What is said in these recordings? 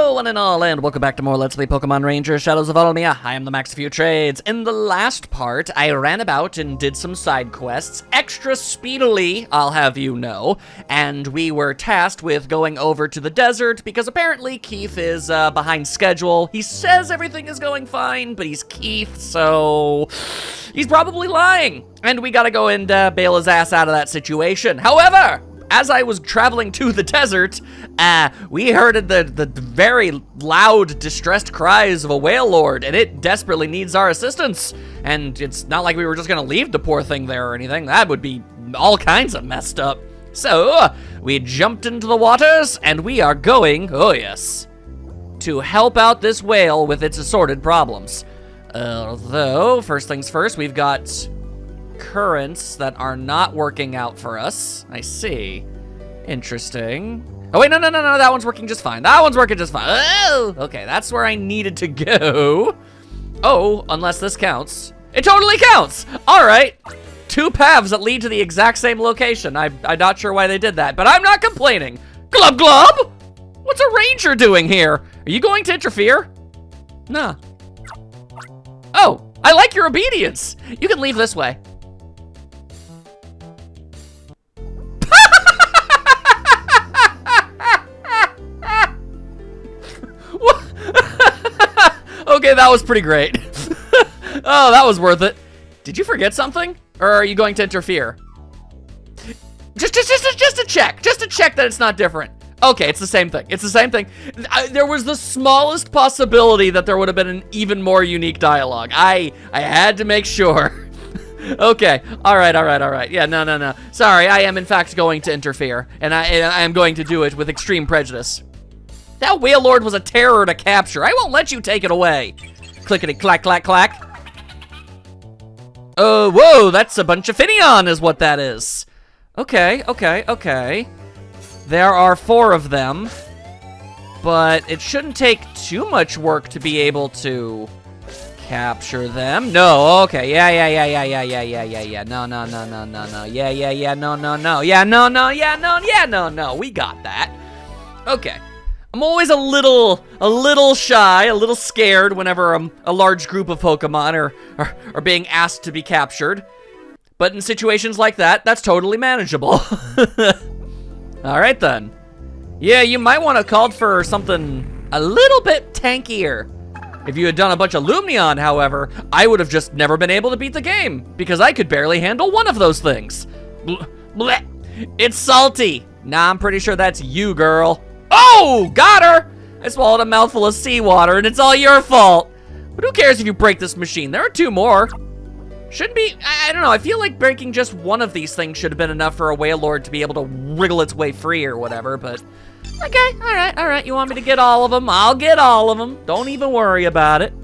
Hello, one and all, and welcome back to more Let's Play Pokemon Rangers Shadows of Almia. I am the Max of Few Trades. In the last part, I ran about and did some side quests, extra speedily, I'll have you know, and we were tasked with going over to the desert because apparently Keith is behind schedule. He says everything is going fine, but he's Keith, so he's probably lying, and we gotta go and bail his ass out of that situation. However, as I was traveling to the desert, we heard the very loud, distressed cries of a whale lord, and it desperately needs our assistance. And it's not like we were just gonna leave the poor thing there or anything. That would be all kinds of messed up. So, we jumped into the waters, and we are going, oh yes, to help out this whale with its assorted problems. Although, first things first, we've got currents that are not working out for us. I see. Interesting. Oh, wait, no, that one's working just fine. That one's working just fine. Oh, okay, that's where I needed to go. Oh, unless this counts. It totally counts! All right. Two paths that lead to the exact same location. I'm not sure why they did that, but I'm not complaining. Glub Glub! What's a ranger doing here? Are you going to interfere? Nah. Oh, I like your obedience. You can leave this way. Okay, that was pretty great. Oh, that was worth it. Did you forget something? Or are you going to interfere? Just to check. Just to check that it's not different. Okay, it's the same thing. It's the same thing. There was the smallest possibility that there would have been an even more unique dialogue. I had to make sure. Okay, all right. Yeah, no. Sorry, I am in fact going to interfere. And I am going to do it with extreme prejudice. That whale lord was a terror to capture. I won't let you take it away. Clickety clack clack clack. Oh, whoa, that's a bunch of Finneon is what that is. Okay. There are 4 of them, but it shouldn't take too much work to be able to capture them. No, okay, yeah. No. We got that. Okay. I'm always a little shy, a little scared whenever a large group of Pokemon are being asked to be captured. But in situations like that, that's totally manageable. All right then. Yeah, you might want to call for something a little bit tankier. If you had done a bunch of Lumion, however, I would have just never been able to beat the game because I could barely handle one of those things. Blech. It's salty. Nah, I'm pretty sure that's you, girl. Oh, got her! I swallowed a mouthful of seawater and it's all your fault. But who cares if you break this machine? There are 2 more. Shouldn't be, I don't know, I feel like breaking just one of these things should have been enough for a whale lord to be able to wriggle its way free or whatever, but okay, all right, you want me to get all of them? I'll get all of them. Don't even worry about it.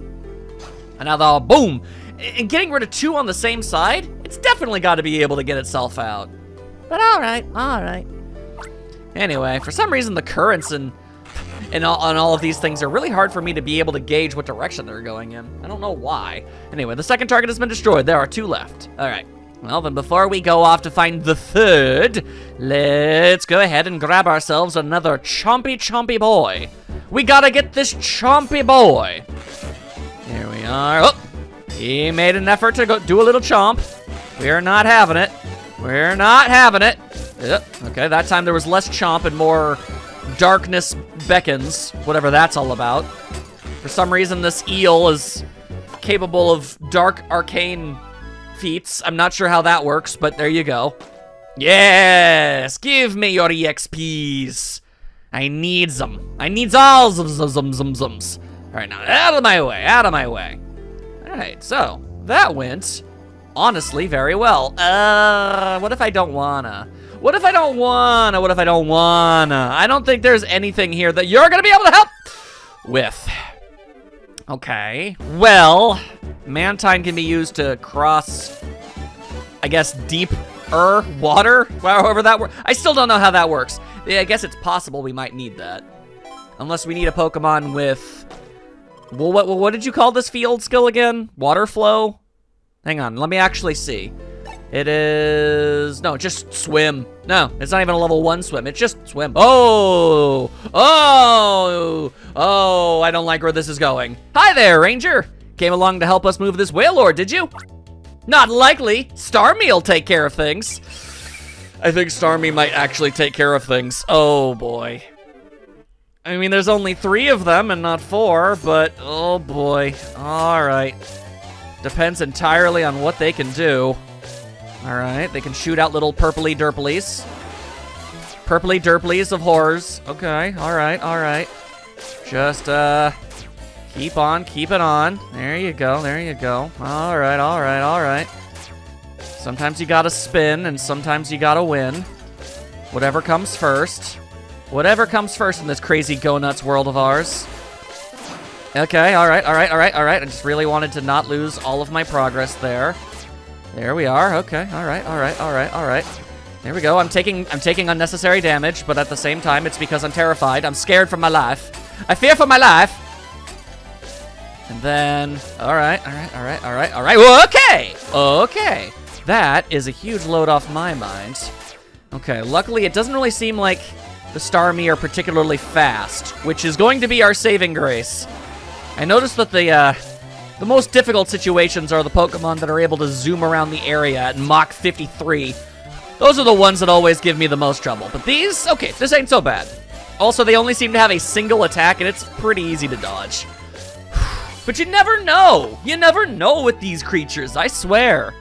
And now boom. And getting rid of 2 on the same side, it's definitely got to be able to get itself out. But all right. Anyway, for some reason the currents and all of these things are really hard for me to be able to gauge what direction they're going in. I don't know why. Anyway, the second target has been destroyed. There are 2 left. All right. Well, then before we go off to find the third, let's go ahead and grab ourselves another chompy boy. We gotta get this chompy boy. Here we are. Oh, he made an effort to go do a little chomp. We're not having it. Yep. Okay, that time there was less chomp and more darkness beckons, whatever that's all about. For some reason, this eel is capable of dark arcane feats. I'm not sure how that works, but there you go. Yes, give me your EXPs. I need them. I need all zums. All right, now out of my way. All right, so that went honestly very well. What if I don't wanna? I don't think there's anything here that you're gonna be able to help with. Okay, well, Mantine can be used to cross, I guess, deeper water, however that works. I still don't know how that works. Yeah, I guess it's possible we might need that. Unless we need a Pokemon with, well, what did you call this field skill again? Water flow? Hang on, let me actually see. It is... No, just swim. No, it's not even a level 1 swim. It's just swim. Oh! Oh! Oh, I don't like where this is going. Hi there, Ranger. Came along to help us move this whale lord, did you? Not likely. Starmie'll take care of things. I think Starmie might actually take care of things. Oh, boy. I mean, there's only 3 of them and not 4, but oh, boy. All right. Depends entirely on what they can do. All right, they can shoot out little purpley derplies. Purpley derplies of horrors. Okay, all right, all right. Just, keep on keeping on. There you go, there you go. All right, all right, all right. Sometimes you gotta spin, and sometimes you gotta win. Whatever comes first. Whatever comes first in this crazy go-nuts world of ours. Okay, all right, all right, all right, all right. I just really wanted to not lose all of my progress there. There we are. Okay. All right. All right. All right. All right. There we go. I'm taking unnecessary damage, but at the same time, it's because I'm terrified. I'm scared for my life. I fear for my life. And then, all right. All right. All right. All right. All right. Well, okay. Okay. That is a huge load off my mind. Okay. Luckily, it doesn't really seem like the Starmie are particularly fast, which is going to be our saving grace. I noticed that the most difficult situations are the Pokemon that are able to zoom around the area at Mach 53. Those are the ones that always give me the most trouble. But these, okay, this ain't so bad. Also, they only seem to have a single attack, and it's pretty easy to dodge. But you never know. You never know with these creatures, I swear.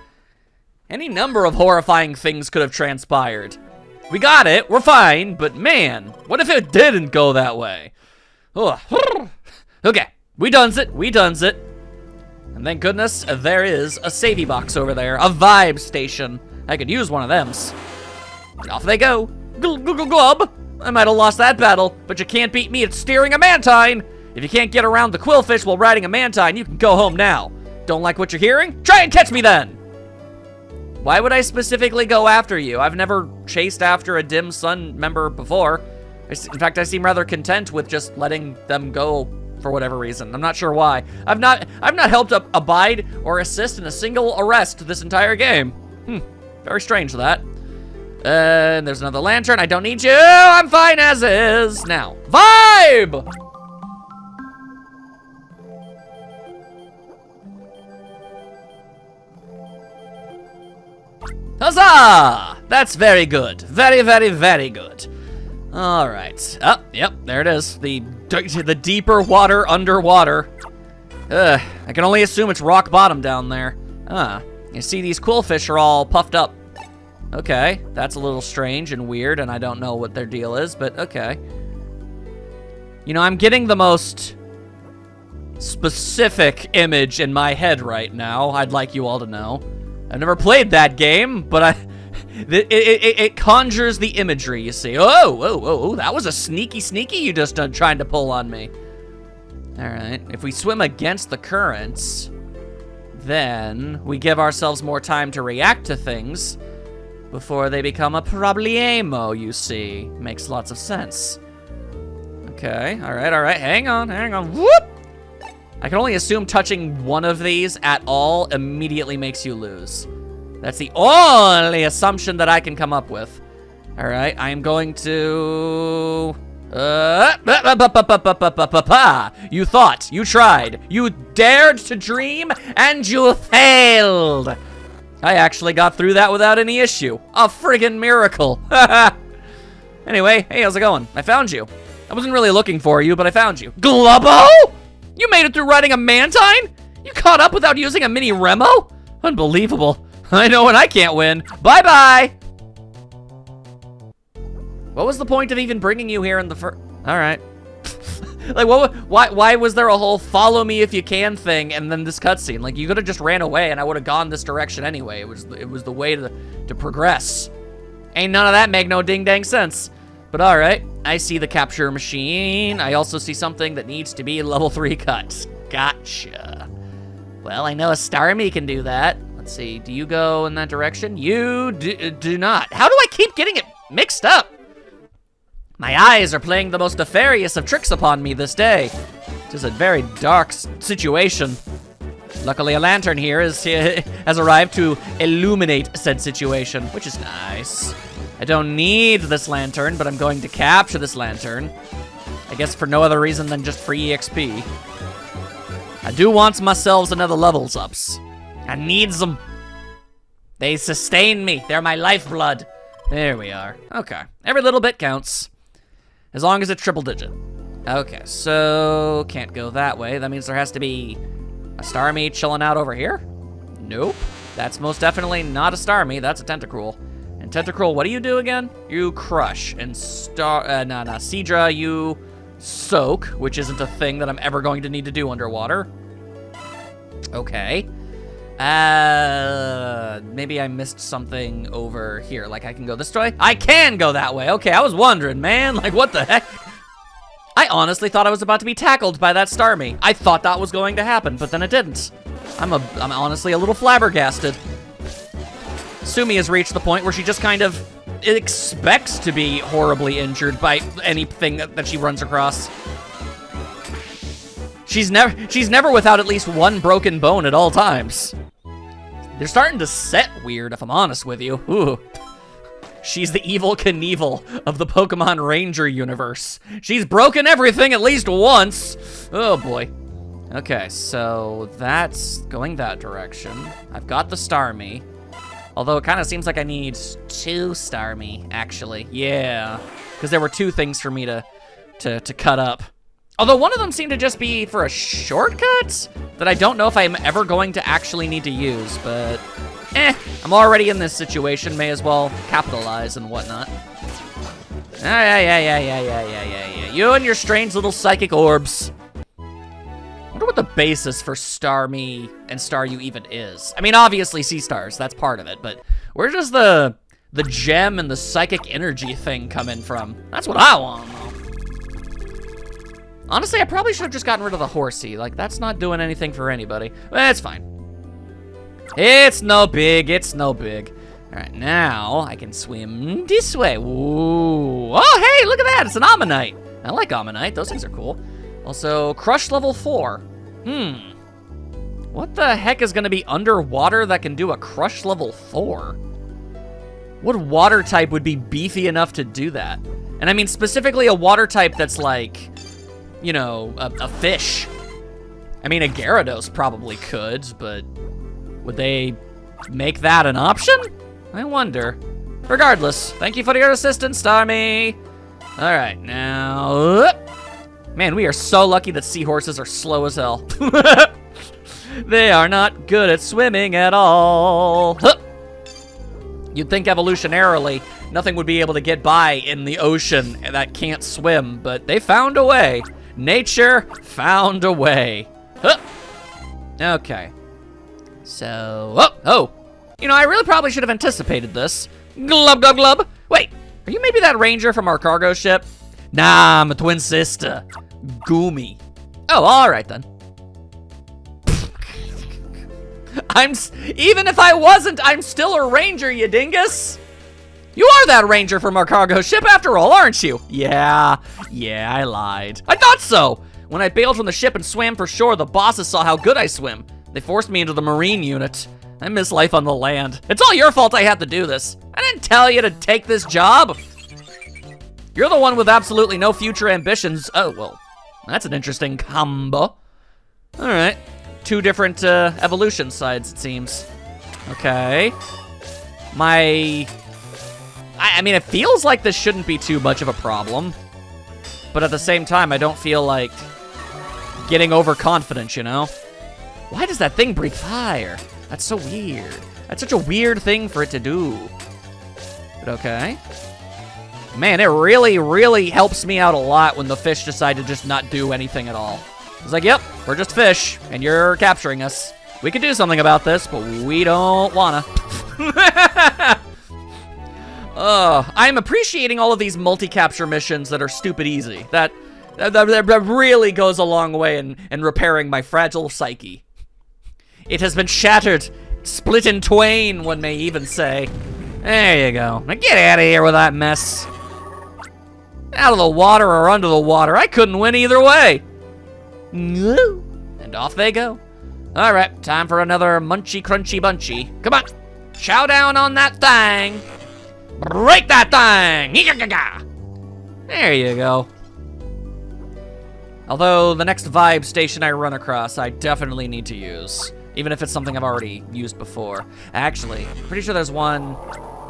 Any number of horrifying things could have transpired. We got it, we're fine, but man, what if it didn't go that way? Ugh. Okay, we dones it, we dones it. And thank goodness, there is a savey box over there, a vibe station. I could use one of them. And off they go. Glub. I might have lost that battle, but you can't beat me at steering a Mantine. If you can't get around the Quillfish while riding a Mantine, you can go home now. Don't like what you're hearing? Try and catch me then. Why would I specifically go after you? I've never chased after a Dim Sun member before. In fact, I seem rather content with just letting them go for whatever reason. I'm not sure why. I've not helped abide or assist in a single arrest this entire game. Very strange that. And there's another lantern. I don't need you. I'm fine as is. Now, vibe! Huzzah! That's very good. Very, very, very good. All right. Oh, yep, there it is. The deeper water underwater. I can only assume it's rock bottom down there. You see these Quillfish are all puffed up. Okay, that's a little strange and weird, and I don't know what their deal is, but okay. You know, I'm getting the most specific image in my head right now, I'd like you all to know. I've never played that game, but it conjures the imagery, you see. Oh, that was a sneaky you just done trying to pull on me. All right, if we swim against the currents, then we give ourselves more time to react to things before they become a problemo, you see. Makes lots of sense. Okay, all right, hang on, whoop! I can only assume touching one of these at all immediately makes you lose. That's the only assumption that I can come up with. All right, I am going to... You thought, you tried, you dared to dream, and you failed. I actually got through that without any issue. A friggin' miracle. Anyway, hey, how's it going? I found you. I wasn't really looking for you, but I found you. Glubbo? You made it through riding a Mantine? You caught up without using a mini Remo? Unbelievable. I know when I can't win. Bye-bye. What was the point of even bringing you here in the first... All right. Like, why was there a whole follow me if you can thing and then this cutscene? Like, you could have just ran away and I would have gone this direction anyway. It was the way to progress. Ain't none of that make no ding-dang sense. But all right, I see the capture machine. I also see something that needs to be level 3 cut. Gotcha. Well, I know a Starmie can do that. Let's see, do you go in that direction? You do not. How do I keep getting it mixed up? My eyes are playing the most nefarious of tricks upon me this day. It is a very dark situation. Luckily, a lantern here has arrived to illuminate said situation, which is nice. I don't need this lantern, but I'm going to capture this lantern. I guess for no other reason than just free EXP. I do want myself another levels ups. I need them. They sustain me. They're my lifeblood. There we are. Okay. Every little bit counts. As long as it's triple digit. Okay, so can't go that way. That means there has to be a Starmie chilling out over here? Nope. That's most definitely not a Starmie. That's a Tentacruel. And Tentacruel, what do you do again? You crush. And Seadra, you soak, which isn't a thing that I'm ever going to need to do underwater. Okay. Maybe I missed something over here. Like, I can go this way? I can go that way. Okay, I was wondering, man. Like, what the heck? I honestly thought I was about to be tackled by that Starmie. I thought that was going to happen, but then it didn't. I'm honestly a little flabbergasted. Sumi has reached the point where she just kind of expects to be horribly injured by anything that she runs across. She's never without at least one broken bone at all times. They're starting to set weird, if I'm honest with you. Ooh. She's the evil Knievel of the Pokemon Ranger universe. She's broken everything at least once. Oh boy. Okay, so that's going that direction. I've got the Starmie. Although it kind of seems like I need 2 Starmie, actually. Yeah, because there were 2 things for me to cut up. Although one of them seemed to just be for a shortcut that I don't know if I'm ever going to actually need to use, but I'm already in this situation, may as well capitalize and whatnot. Yeah. You and your strange little psychic orbs. I wonder what the basis for Starmie and Staryu even is. I mean, obviously Sea Stars, that's part of it, but where does the gem and the psychic energy thing come in from? That's what I want to know. Honestly, I probably should have just gotten rid of the horsey. Like, that's not doing anything for anybody. But it's fine. It's no big. It's no big. All right, now I can swim this way. Ooh. Oh, hey, look at that. It's an Ammonite. I like Ammonite. Those things are cool. Also, Crush level 4. What the heck is going to be underwater that can do a Crush level 4? What water type would be beefy enough to do that? And I mean specifically a water type that's like, you know, a fish. I mean, a Gyarados probably could, but would they make that an option? I wonder. Regardless, thank you for your assistance, Starmie. All right, now... Man, we are so lucky that seahorses are slow as hell. They are not good at swimming at all. You'd think evolutionarily, nothing would be able to get by in the ocean that can't swim, but they found a way. Nature found a way. Okay. So, you know, I really probably should have anticipated this. Glub, glub, glub. Wait, are you maybe that ranger from our cargo ship? Nah, I'm a twin sister. Goomy. Oh, all right then. Even if I wasn't, I'm still a ranger, you dingus. You are that ranger from our cargo ship after all, aren't you? Yeah, I lied. I thought so. When I bailed from the ship and swam for shore, the bosses saw how good I swim. They forced me into the marine unit. I miss life on the land. It's all your fault I had to do this. I didn't tell you to take this job. You're the one with absolutely no future ambitions. Oh, well, that's an interesting combo. All right. 2 different evolution sides, it seems. Okay. I mean, it feels like this shouldn't be too much of a problem. But at the same time, I don't feel like getting overconfident, you know? Why does that thing breathe fire? That's so weird. That's such a weird thing for it to do. But okay. Man, it really, really helps me out a lot when the fish decide to just not do anything at all. It's like, yep, we're just fish, and you're capturing us. We could do something about this, but we don't wanna. I'm appreciating all of these multi-capture missions that are stupid easy. That really goes a long way in repairing my fragile psyche. It has been shattered, split in twain, one may even say. There you go. Now get out of here with that mess. Out of the water or under the water, I couldn't win either way. And off they go. All right, time for another munchy crunchy bunchy. Come on, chow down on that thing. Break that thing. There you go. Although the next vibe station I run across, I definitely need to use. Even if it's something I've already used before. Actually, pretty sure there's one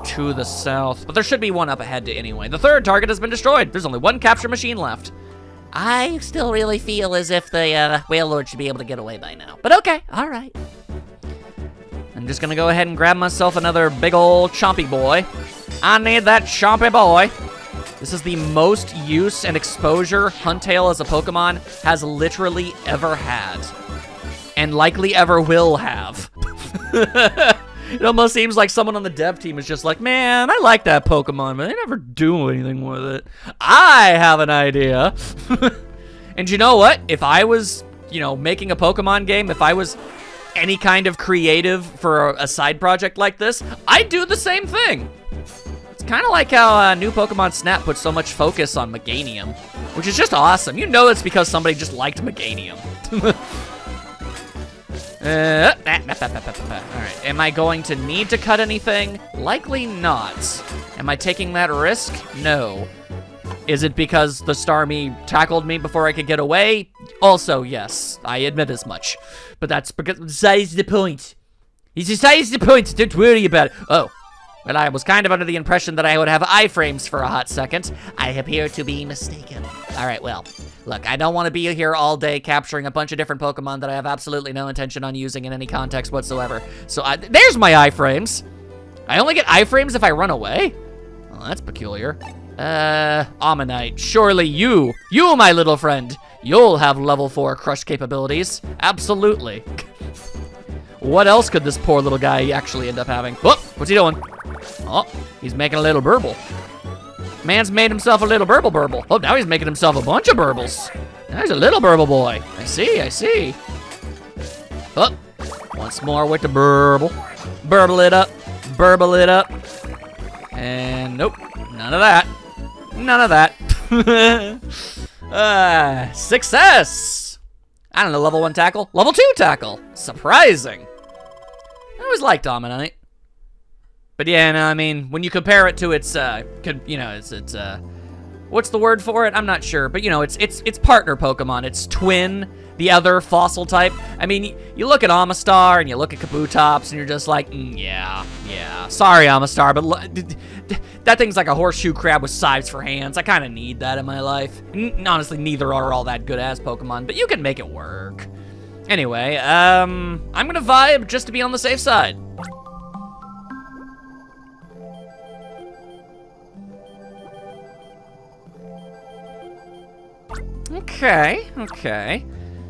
to the south, but there should be one up ahead anyway. The third target has been destroyed. There's only one capture machine left. I still really feel as if the Whale Lord should be able to get away by now. But okay, all right. I'm just gonna go ahead and grab myself another big old chompy boy. I need that chompy boy. This is the most use and exposure Huntail as a Pokemon has literally ever had. And likely ever will have. It almost seems like someone on the dev team is just like, man, I like that Pokemon, but they never do anything with it. I have an idea. And you know what? If I was, making a Pokemon game, if I was any kind of creative for a side project like this, I'd do the same thing. It's kind of like how new Pokemon Snap puts so much focus on Meganium, which is just awesome. You know it's because somebody just liked Meganium. Alright, am I going to need to cut anything? Likely not. Am I taking that risk? No. Is it because the Starmie tackled me before I could get away? Also, yes. I admit as much. But that's besides the point. It's besides the point. Don't worry about it. Oh. Well, I was kind of under the impression that I would have iframes for a hot second. I appear to be mistaken. All right, well, look, I don't want to be here all day capturing a bunch of different Pokemon that I have absolutely no intention on using in any context whatsoever. So there's my iframes. I only get iframes if I run away? Well, that's peculiar. Ammonite, surely you, my little friend, you'll have level 4 crush capabilities. Absolutely. What else could this poor little guy actually end up having? Whoop, what's he doing? Oh, he's making a little burble. Man's made himself a little burble. Oh, now he's making himself a bunch of burbles. There's a little burble boy. I see. Oh, once more with the burble. Burble it up. And nope, none of that. Success. I don't know, level 1 tackle. Level 2 tackle. Surprising. I always liked Ammonite. But yeah, no, I mean, when you compare it to its, what's the word for it? I'm not sure, but it's partner Pokemon. It's twin, the other fossil type. I mean, you look at Amistar and you look at Kabutops and you're just like, yeah. Sorry, Amistar, but that thing's like a horseshoe crab with scythes for hands. I kind of need that in my life. Honestly, neither are all that good as Pokemon, but you can make it work. Anyway, I'm gonna vibe just to be on the safe side. Okay.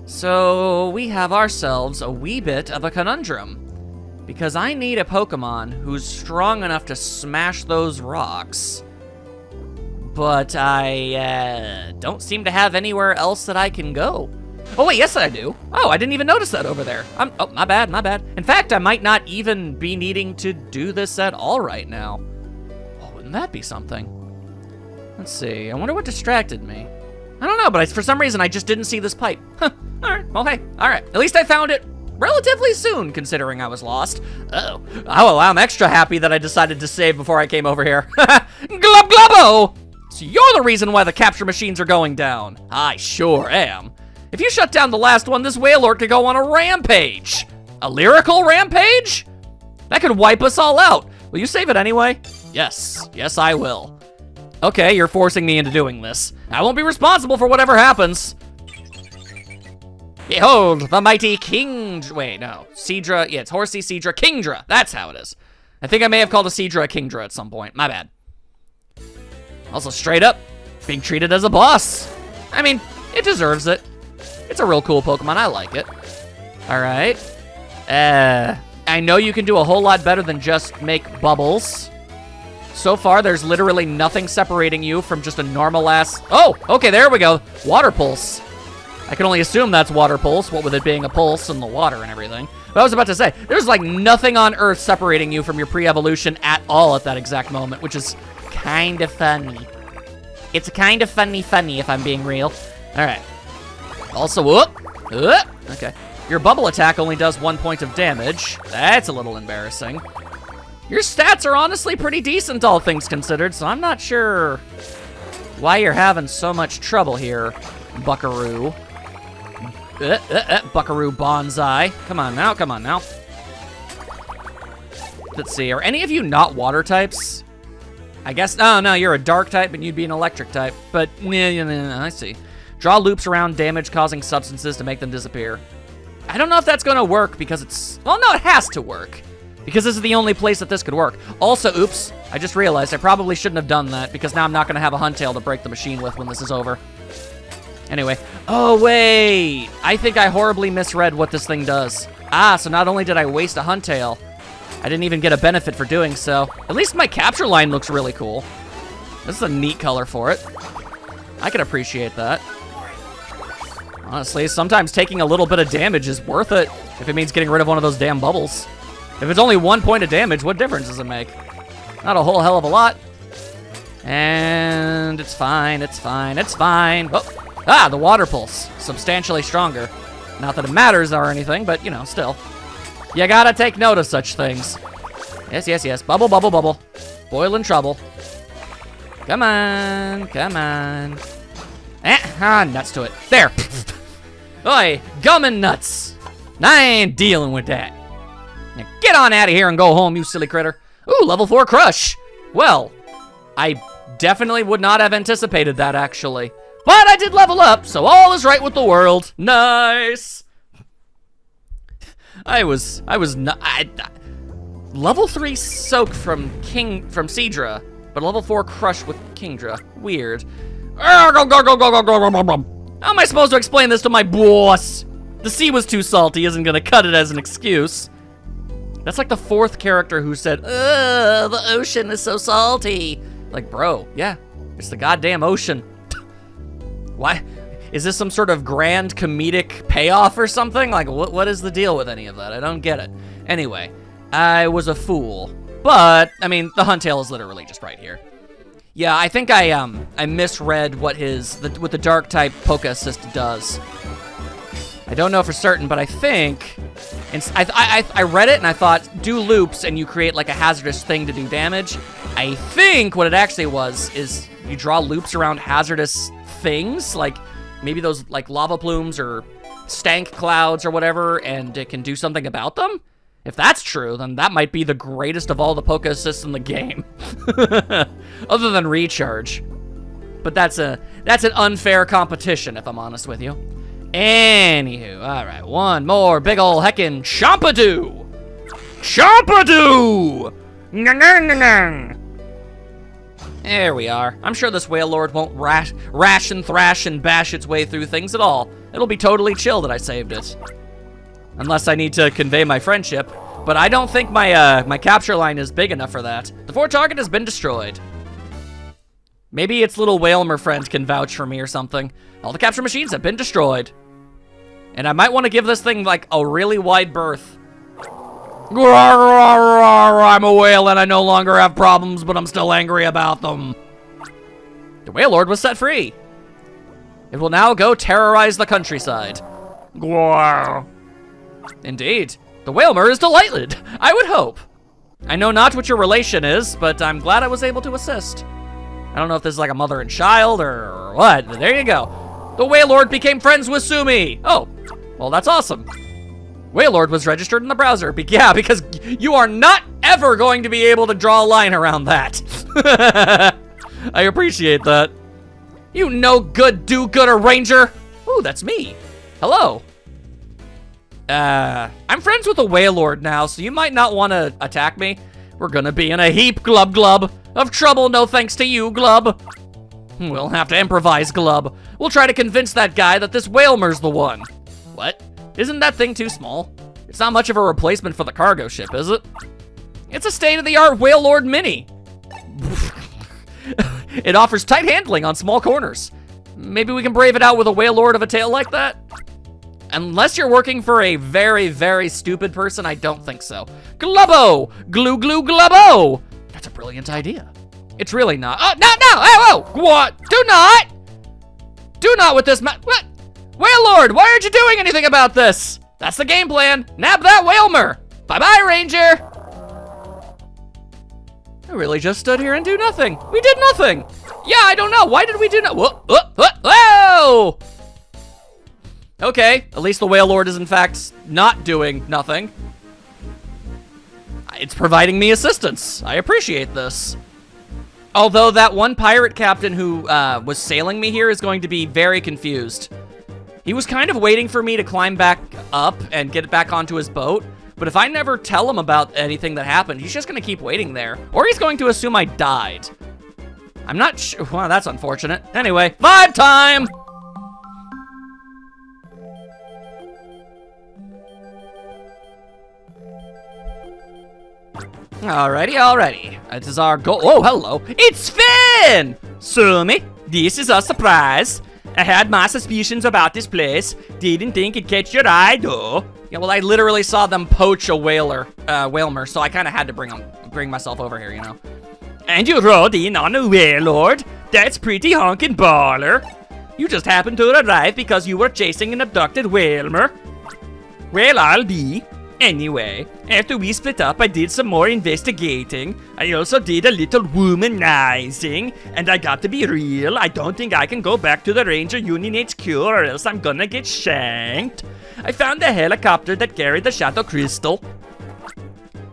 So we have ourselves a wee bit of a conundrum. Because I need a Pokemon who's strong enough to smash those rocks. But I don't seem to have anywhere else that I can go. Oh wait, yes I do. Oh, I didn't even notice that over there. Oh, my bad. In fact, I might not even be needing to do this at all right now. Oh, wouldn't that be something? Let's see, I wonder what distracted me. I don't know, but for some reason I just didn't see this pipe. Huh, all right, well hey, all right. At least I found it relatively soon, considering I was lost. Oh, well, I'm extra happy that I decided to save before I came over here. Glub glubbo! So you're the reason why the capture machines are going down. I sure am. If you shut down the last one, this Wailord could go on a rampage. A lyrical rampage? That could wipe us all out. Will you save it anyway? Yes, I will. Okay, you're forcing me into doing this. I won't be responsible for whatever happens. Behold, the mighty Seadra, yeah, it's Horsey, Seadra, Kingdra. That's how it is. I think I may have called a Seadra a Kingdra at some point. My bad. Also, straight up, being treated as a boss. I mean, it deserves it. It's a real cool Pokemon. I like it. All right. I know you can do a whole lot better than just make bubbles. So far, there's literally nothing separating you from just a normal-ass... Oh, okay, there we go. Water Pulse. I can only assume that's Water Pulse, what with it being a pulse and the water and everything. But I was about to say, there's like nothing on Earth separating you from your pre-evolution at all at that exact moment, which is kind of funny. It's kind of funny if I'm being real. All right. Also, okay. Your bubble attack only does 1 point of damage. That's a little embarrassing. Your stats are honestly pretty decent, all things considered, so I'm not sure why you're having so much trouble here, Buckaroo. Buckaroo Bonsai. Come on now, come on now. Let's see, are any of you not water types? I guess, oh no, you're a dark type and you'd be an electric type, but I see. Draw loops around damage-causing substances to make them disappear. I don't know if that's gonna work because it's, well, no, it has to work. Because this is the only place that this could work. Also, oops, I just realized I probably shouldn't have done that because now I'm not gonna have a Huntail to break the machine with when this is over. Anyway, oh wait, I think I horribly misread what this thing does. Ah, so not only did I waste a Huntail, I didn't even get a benefit for doing so. At least my capture line looks really cool. This is a neat color for it. I can appreciate that. Honestly, sometimes taking a little bit of damage is worth it if it means getting rid of one of those damn bubbles. If it's only 1 point of damage, what difference does it make? Not a whole hell of a lot. And it's fine, it's fine, it's fine. Oh, ah, the water pulse, substantially stronger. Not that it matters or anything, but you know, still. You gotta take note of such things. Yes, yes, yes, bubble, bubble, bubble. Boiling trouble. Come on, come on. Nuts to it. There. Oi, gum and nuts. I ain't dealing with that. Now get on out of here and go home, you silly critter. Ooh, level 4 crush. Well, I definitely would not have anticipated that, actually. But I did level up, so all is right with the world. Nice. Level 3 soak from Seadra, but level 4 crush with Kingdra. Weird. How am I supposed to explain this to my boss? The sea was too salty isn't gonna cut it as an excuse. That's like the 4th character who said, ugh, the ocean is so salty. Like, bro, yeah, it's the goddamn ocean. Why? Is this some sort of grand comedic payoff or something? Like, what is the deal with any of that? I don't get it. Anyway, I was a fool. But, I mean, the Huntail is literally just right here. Yeah, I think I misread what the dark type Poke Assist does. I don't know for certain, but I think I read it and I thought do loops and you create like a hazardous thing to do damage. I think what it actually was is you draw loops around hazardous things, like maybe those like lava plumes or stank clouds or whatever, and it can do something about them. If that's true, then that might be the greatest of all the Poke Assists in the game. Other than Recharge. But that's an unfair competition, if I'm honest with you. Anywho, alright, one more big ol' heckin' Chompadoo! Chompadoo! There we are. I'm sure this Whale Lord won't rash and thrash and bash its way through things at all. It'll be totally chill that I saved it. Unless I need to convey my friendship. But I don't think my capture line is big enough for that. The 4 target has been destroyed. Maybe its little Whalmer friend can vouch for me or something. All the capture machines have been destroyed. And I might want to give this thing like a really wide berth. I'm a whale and I no longer have problems, but I'm still angry about them. The Whale Lord was set free. It will now go terrorize the countryside. Indeed. The Whalmer is delighted, I would hope. I know not what your relation is, but I'm glad I was able to assist. I don't know if this is like a mother and child or what, but there you go. The Whale Lord became friends with Sumi. Oh, well, that's awesome. Whale Lord was registered in the browser. Yeah, because you are not ever going to be able to draw a line around that. I appreciate that. You no good do-gooder ranger. Ooh, that's me. Hello. I'm friends with the Whale Lord now, so you might not want to attack me. We're gonna be in a heap, Glub Glub, of trouble, no thanks to you, Glub. We'll have to improvise, Glub. We'll try to convince that guy that this Whalmer's the one. What? Isn't that thing too small? It's not much of a replacement for the cargo ship, is it? It's a state-of-the-art Whale Lord Mini. It offers tight handling on small corners. Maybe we can brave it out with a Whale Lord of a tail like that? Unless you're working for a very, very stupid person, I don't think so. Glubbo! Glue, glue, glubbo! That's a brilliant idea. It's really not. Oh, no, no! Oh, oh! What? Do not! Do not with this what? Whale Lord, why aren't you doing anything about this? That's the game plan. Nab that Whalmer. Bye-bye, Ranger. I really just stood here and do nothing. We did nothing. Yeah, I don't know. Why did we do no? Whoa, whoa, whoa, whoa! Okay, at least the Whale Lord is in fact not doing nothing. It's providing me assistance. I appreciate this. Although that one pirate captain who was sailing me here is going to be very confused. He was kind of waiting for me to climb back up and get back onto his boat. But if I never tell him about anything that happened, he's just gonna keep waiting there. Or he's going to assume I died. I'm not sure. Well, that's unfortunate. Anyway, vibe time! Alrighty. This is our goal. Oh, hello. It's Finn! Sumi, this is a surprise. I had my suspicions about this place. Didn't think it'd catch your eye, though. Yeah, well, I literally saw them poach a whalmer, so I kind of had to bring myself over here, you know. And you rode in on a whale lord? That's pretty honkin' baller. You just happened to arrive because you were chasing an abducted whalmer? Well, I'll be. Anyway, after we split up, I did some more investigating. I also did a little womanizing, and I got to be real. I don't think I can go back to the Ranger Union HQ or else I'm gonna get shanked. I found the helicopter that carried the Shadow Crystal.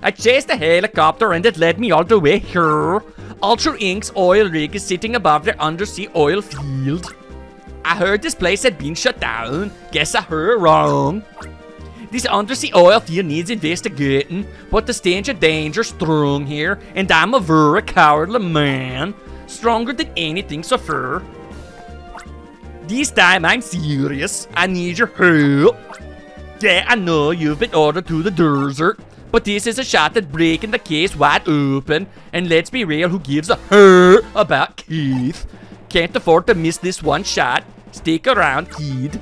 I chased the helicopter and it led me all the way here. Ultra Inc.'s oil rig is sitting above their undersea oil field. I heard this place had been shut down. Guess I heard wrong. This undersea oil field needs investigating, but the stench of danger strong here, and I'm a very cowardly man. Stronger than anything so far. This time I'm serious. I need your help. Yeah, I know you've been ordered to the desert, but this is a shot at breaking the case wide open, and let's be real, who gives a her about Keith? Can't afford to miss this one shot. Stick around, kid.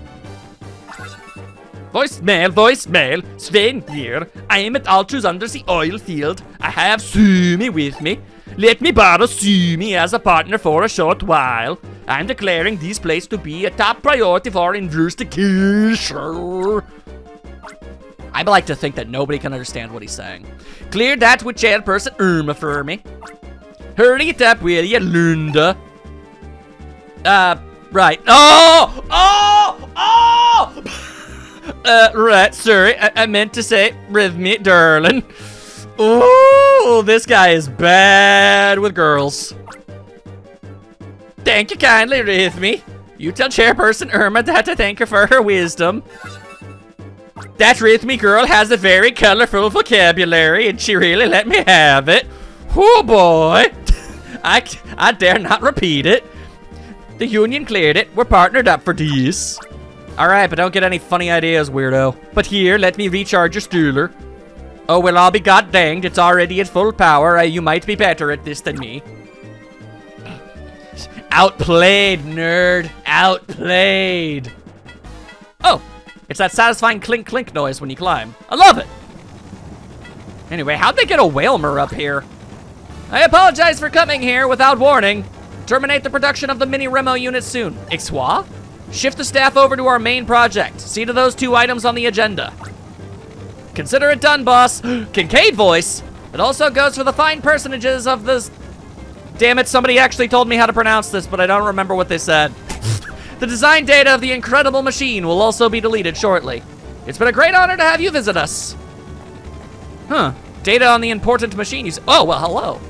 Voicemail, Sven here. I am at Ultra's undersea oil field. I have Sumi with me. Let me borrow Sumi as a partner for a short while. I'm declaring this place to be a top priority for investigation. I'd like to think that nobody can understand what he's saying. Clear that with chairperson Irma for me. Hurry it up, will ya, Lunda? Right. Right, sorry, I meant to say, with me, darling. Ooh, this guy is bad with girls. Thank you kindly, Rhythmy. You tell Chairperson Irma that I thank her for her wisdom. That Rhythmy girl has a very colorful vocabulary, and she really let me have it. Oh boy. I dare not repeat it. The union cleared it. We're partnered up for this. Alright, but don't get any funny ideas, weirdo. But here, let me recharge your stooler. Oh, well, I'll be god danged. It's already at full power. You might be better at this than me. Outplayed, nerd. Outplayed. Oh, it's that satisfying clink-clink noise when you climb. I love it. Anyway, how'd they get a whalmer up here? I apologize for coming here without warning. Terminate the production of the mini Remo unit soon. Ixwa? Shift the staff over to our main project. See to those 2 items on the agenda. Consider it done, boss. Kincaid voice. It also goes for the fine personages of this. Damn it, somebody actually told me how to pronounce this, but I don't remember what they said. The design data of the incredible machine will also be deleted shortly. It's been a great honor to have you visit us. Huh. Data on the important machine you oh, well, hello.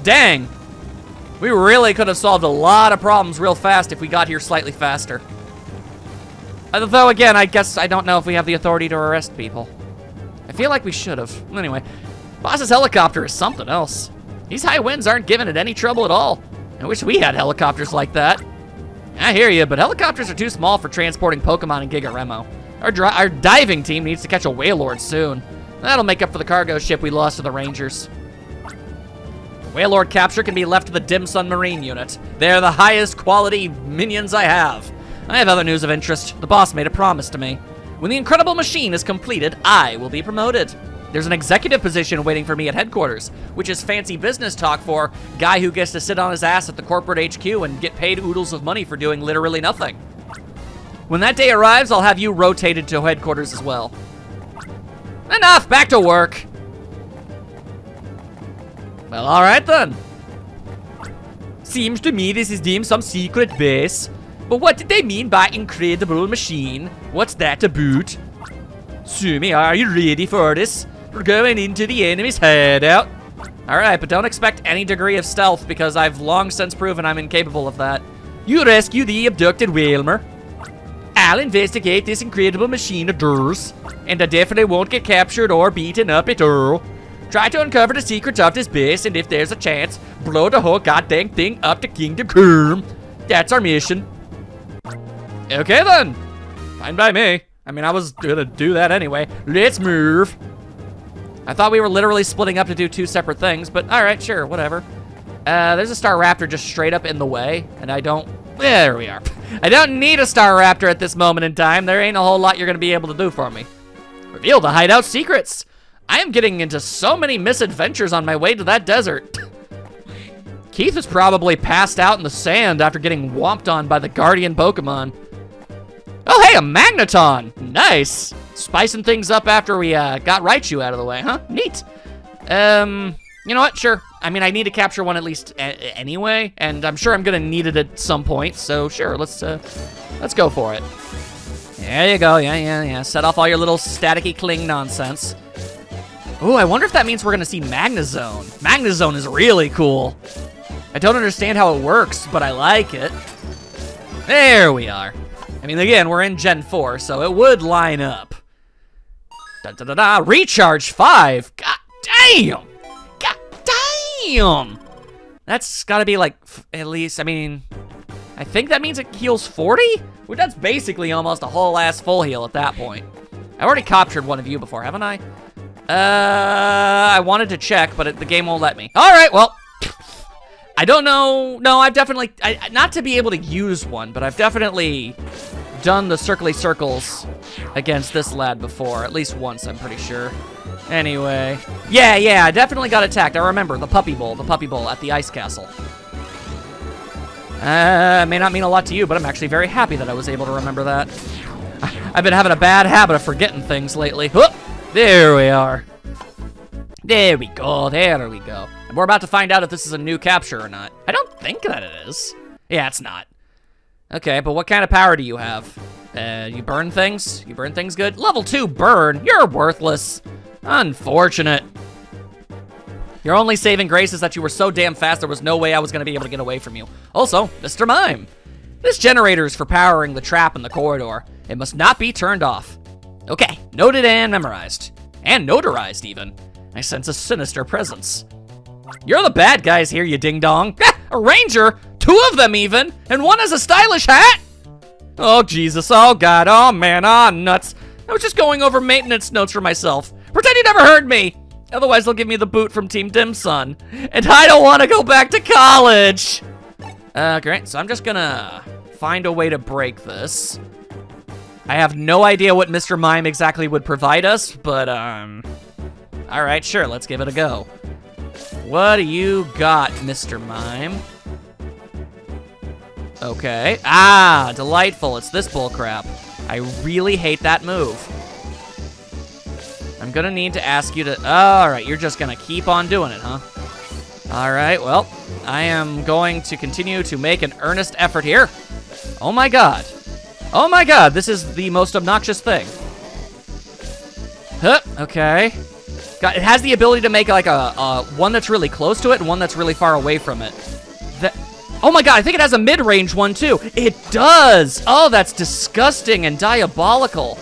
Dang. We really could have solved a lot of problems real fast if we got here slightly faster. Though, again, I guess I don't know if we have the authority to arrest people. I feel like we should have. Anyway, boss's helicopter is something else. These high winds aren't giving it any trouble at all. I wish we had helicopters like that. I hear you, but helicopters are too small for transporting Pokemon and Giga Remo. Our diving team needs to catch a whale lord soon. That'll make up for the cargo ship we lost to the Rangers. Whale Lord capture can be left to the Dim Sun Marine unit. They're the highest quality minions I have. I have other news of interest. The boss made a promise to me. When the incredible machine is completed, I will be promoted. There's an executive position waiting for me at headquarters, which is fancy business talk for guy who gets to sit on his ass at the corporate HQ and get paid oodles of money for doing literally nothing. When that day arrives, I'll have you rotated to headquarters as well. Enough, back to work. Well, all right then. Seems to me this is deemed some secret base. But what did they mean by incredible machine? What's that about? Sumi, are you ready for this? We're going into the enemy's hideout. All right, but don't expect any degree of stealth because I've long since proven I'm incapable of that. You rescue the abducted Whalmer. I'll investigate this incredible machine of yours, and I definitely won't get captured or beaten up at all. Try to uncover the secrets of this base, and if there's a chance, blow the whole goddamn thing up to Kingdom Come. That's our mission. Okay then. Fine by me. I mean, I was gonna do that anyway. Let's move. I thought we were literally splitting up to do 2 separate things, but all right, sure, whatever. There's a Star Raptor just straight up in the way, and I don't... There we are. I don't need a Star Raptor at this moment in time. There ain't a whole lot you're gonna be able to do for me. Reveal the hideout secrets. I am getting into so many misadventures on my way to that desert. Keith is probably passed out in the sand after getting whomped on by the Guardian Pokemon. Oh, hey, a Magneton. Nice. Spicing things up after we got Raichu out of the way, huh? Neat. You know what? Sure. I mean, I need to capture one at least anyway, and I'm sure I'm gonna need it at some point. So sure, let's go for it. There you go. Yeah. Set off all your little staticky cling nonsense. Ooh, I wonder if that means we're gonna see Magnezone. Magnezone is really cool. I don't understand how it works, but I like it. There we are. I mean, again, we're in Gen 4, so it would line up. Recharge 5. God damn. God damn. That's gotta be like, at least, I mean, I think that means it heals 40? Well, that's basically almost a whole ass full heal at that point. I've already captured one of you before, haven't I? I wanted to check, but the game won't let me. All right, well, I don't know. No, I've definitely, not to be able to use one, but I've definitely done the circly circles against this lad before, at least once, I'm pretty sure. Anyway, yeah, I definitely got attacked. I remember the puppy bowl at the ice castle. May not mean a lot to you, but I'm actually very happy that I was able to remember that. I've been having a bad habit of forgetting things lately. Whoop, there we are. There we go. And we're about to find out if this is a new capture or not. I don't think that it is. Yeah, it's not. Okay, but what kind of power do you have? You burn things? You burn things good? Level 2 burn? You're worthless. Unfortunate. Your only saving grace is that you were so damn fast there was no way I was gonna be able to get away from you. Also, Mr. Mime. This generator is for powering the trap in the corridor. It must not be turned off. Okay, noted and memorized. And notarized, even. I sense a sinister presence. You're the bad guys here, you ding-dong. A ranger? 2 of them, even? And one has a stylish hat? Oh, Jesus. Oh, God. Oh, man. Oh, nuts. I was just going over maintenance notes for myself. Pretend you never heard me. Otherwise, they'll give me the boot from Team Dimsun. And I don't want to go back to college. Great. So I'm just gonna find a way to break this. I have no idea what Mr. Mime exactly would provide us, but, all right, sure, let's give it a go. What do you got, Mr. Mime? Okay. Ah, delightful. It's this bullcrap. I really hate that move. I'm gonna need to ask you to... All right, you're just gonna keep on doing it, huh? All right, well, I am going to continue to make an earnest effort here. Oh my God. Oh my God, this is the most obnoxious thing. Huh, okay. God, it has the ability to make like a one that's really close to it and one that's really far away from it. Oh my God, I think it has a mid-range one too. It does. Oh, that's disgusting and diabolical.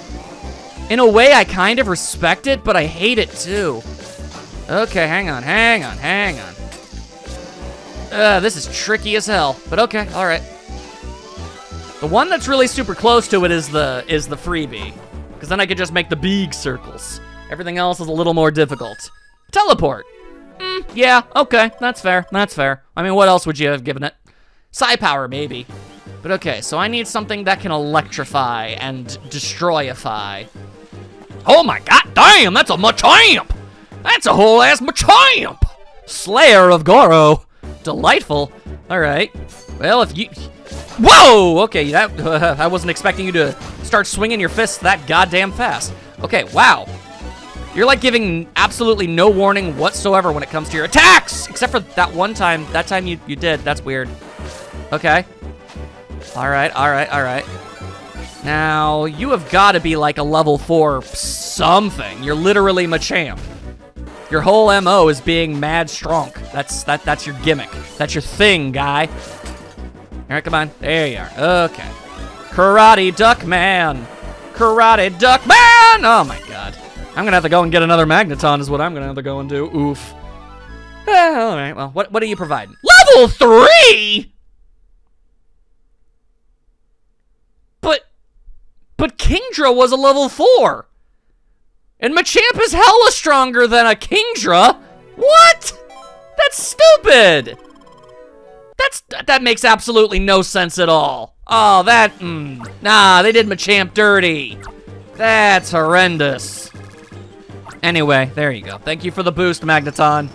In a way, I kind of respect it, but I hate it too. Okay, hang on. This is tricky as hell, but okay, all right. The one that's really super close to it is the freebie, because then I could just make the big circles. Everything else is a little more difficult. Teleport. Yeah, okay, that's fair. I mean, what else would you have given it? Psi power, maybe. But okay, so I need something that can electrify and destroyify. Oh my God, damn, that's a Machamp! That's a whole ass Machamp! Slayer of Goro. Delightful. All right. Well, if Whoa! Okay, that I wasn't expecting you to start swinging your fists that goddamn fast. Okay, wow. You're like giving absolutely no warning whatsoever when it comes to your attacks! Except for that one time. That time you did. That's weird. Okay. Alright. Now, you have got to be like a level 4 something. You're literally Machamp. Your whole MO is being mad strong. That's your gimmick. That's your thing, guy. Alright, come on. There you are. Okay. Karate Duck Man. Karate Duck Man! Oh my god. I'm gonna have to go and get another Magneton is what I'm gonna have to go and do. Oof. Alright, well, what are you providing? Level 3?! But Kingdra was a level 4! And Machamp is hella stronger than a Kingdra! What?! That's stupid! That makes absolutely no sense at all. Oh, nah, they did Machamp dirty. That's horrendous. Anyway, there you go. Thank you for the boost, Magneton.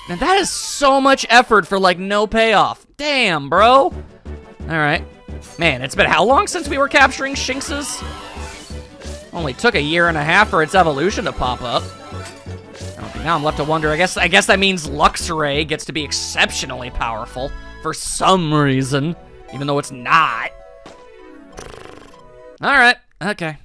And that is so much effort for, like, no payoff. Damn, bro. All right. Man, it's been how long since we were capturing Shinxes? Only took a year and a half for its evolution to pop up. Okay, now I'm left to wonder. I guess that means Luxray gets to be exceptionally powerful for some reason, even though it's not. All right. Okay.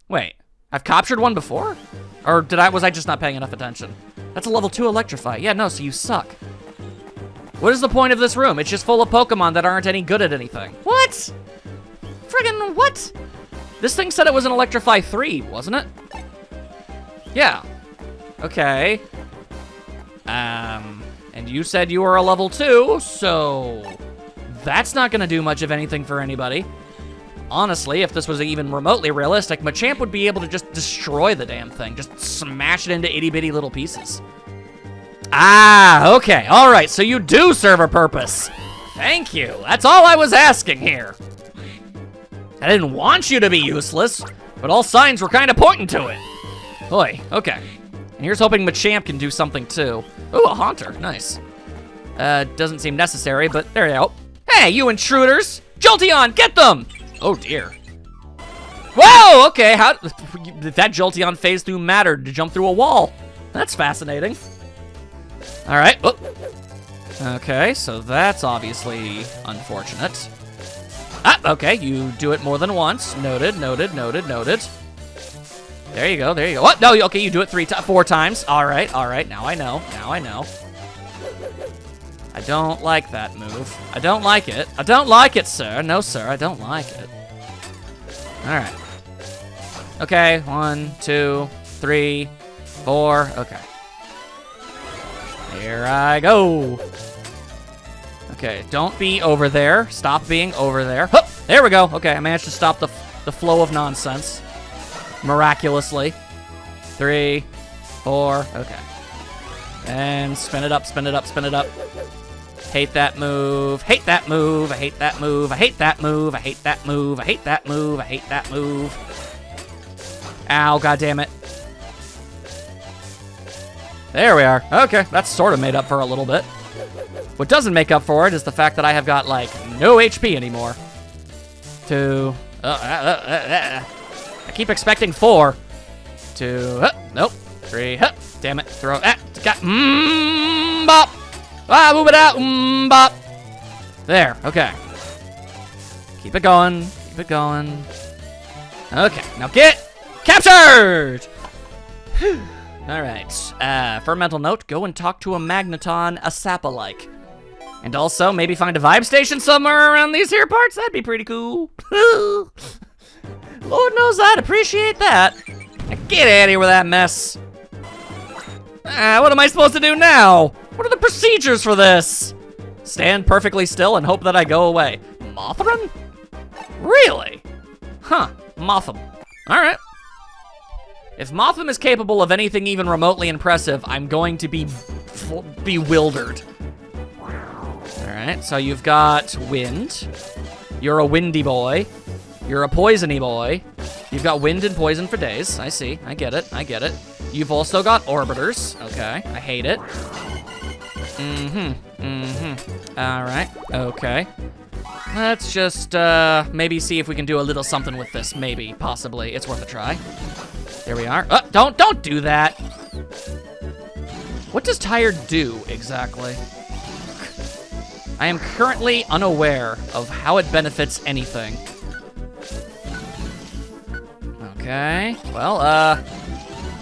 Wait, I've captured one before? Or was I just not paying enough attention? That's a level 2 Electrify. Yeah, no, so you suck. What is the point of this room? It's just full of Pokemon that aren't any good at anything. What? Friggin' what? This thing said it was an Electrify 3, wasn't it? Yeah. Okay. And you said you were a level 2, so that's not gonna do much of anything for anybody. Honestly, if this was even remotely realistic, Machamp would be able to just destroy the damn thing. Just smash it into itty-bitty little pieces. Ah, okay. All right, so you do serve a purpose. Thank you. That's all I was asking here. I didn't want you to be useless, but all signs were kind of pointing to it. Boy, okay. And here's hoping Machamp can do something too. Ooh, a Haunter, nice. Doesn't seem necessary, but there you go. Hey, you intruders! Jolteon, get them! Oh dear. Whoa, okay, how did that Jolteon phase through matter to jump through a wall? That's fascinating. All right, oh. Okay, so that's obviously unfortunate. Ah, okay, you do it more than once. Noted, noted, noted, noted. There you go, there you go. What? No, okay, you do it 4 times. All right, now I know, now I know. I don't like that move. I don't like it. I don't like it, sir. No, sir, I don't like it. All right. Okay, 1, 2, 3, 4, okay. Here I go. Okay, don't be over there. Stop being over there. Hup, there we go. Okay, I managed to stop the flow of nonsense. Miraculously. 3, 4, okay. And spin it up, spin it up, spin it up. Hate that move, hate that move, I hate that move, I hate that move, I hate that move, I hate that move, I hate that move. Ow, goddammit. There we are. Okay, that's sort of made up for a little bit. What doesn't make up for it is the fact that I have got, like, no HP anymore. 2. I keep expecting 4. 2. Nope. 3. Damn it. Throw. Got. Bop. Ah, move it out. Bop. There. Okay. Keep it going. Keep it going. Okay. Now get captured. Whew. All right. For a mental note, go and talk to a Magneton, a Sappa-like. And also, maybe find a vibe station somewhere around these here parts. That'd be pretty cool. Lord knows I'd appreciate that. Now get out of here with that mess. What am I supposed to do now? What are the procedures for this? Stand perfectly still and hope that I go away. Mothram? Really? Huh, Mothram. All right. If Mothram is capable of anything even remotely impressive, I'm going to be bewildered. All right, so you've got wind. You're a windy boy. You're a poisony boy. You've got wind and poison for days. I see, I get it, I get it. You've also got orbiters. Okay, I hate it. All right, okay. Let's just, maybe see if we can do a little something with this. Maybe, possibly. It's worth a try. There we are. Don't do that. What does tired do, exactly? I am currently unaware of how it benefits anything. Okay, well,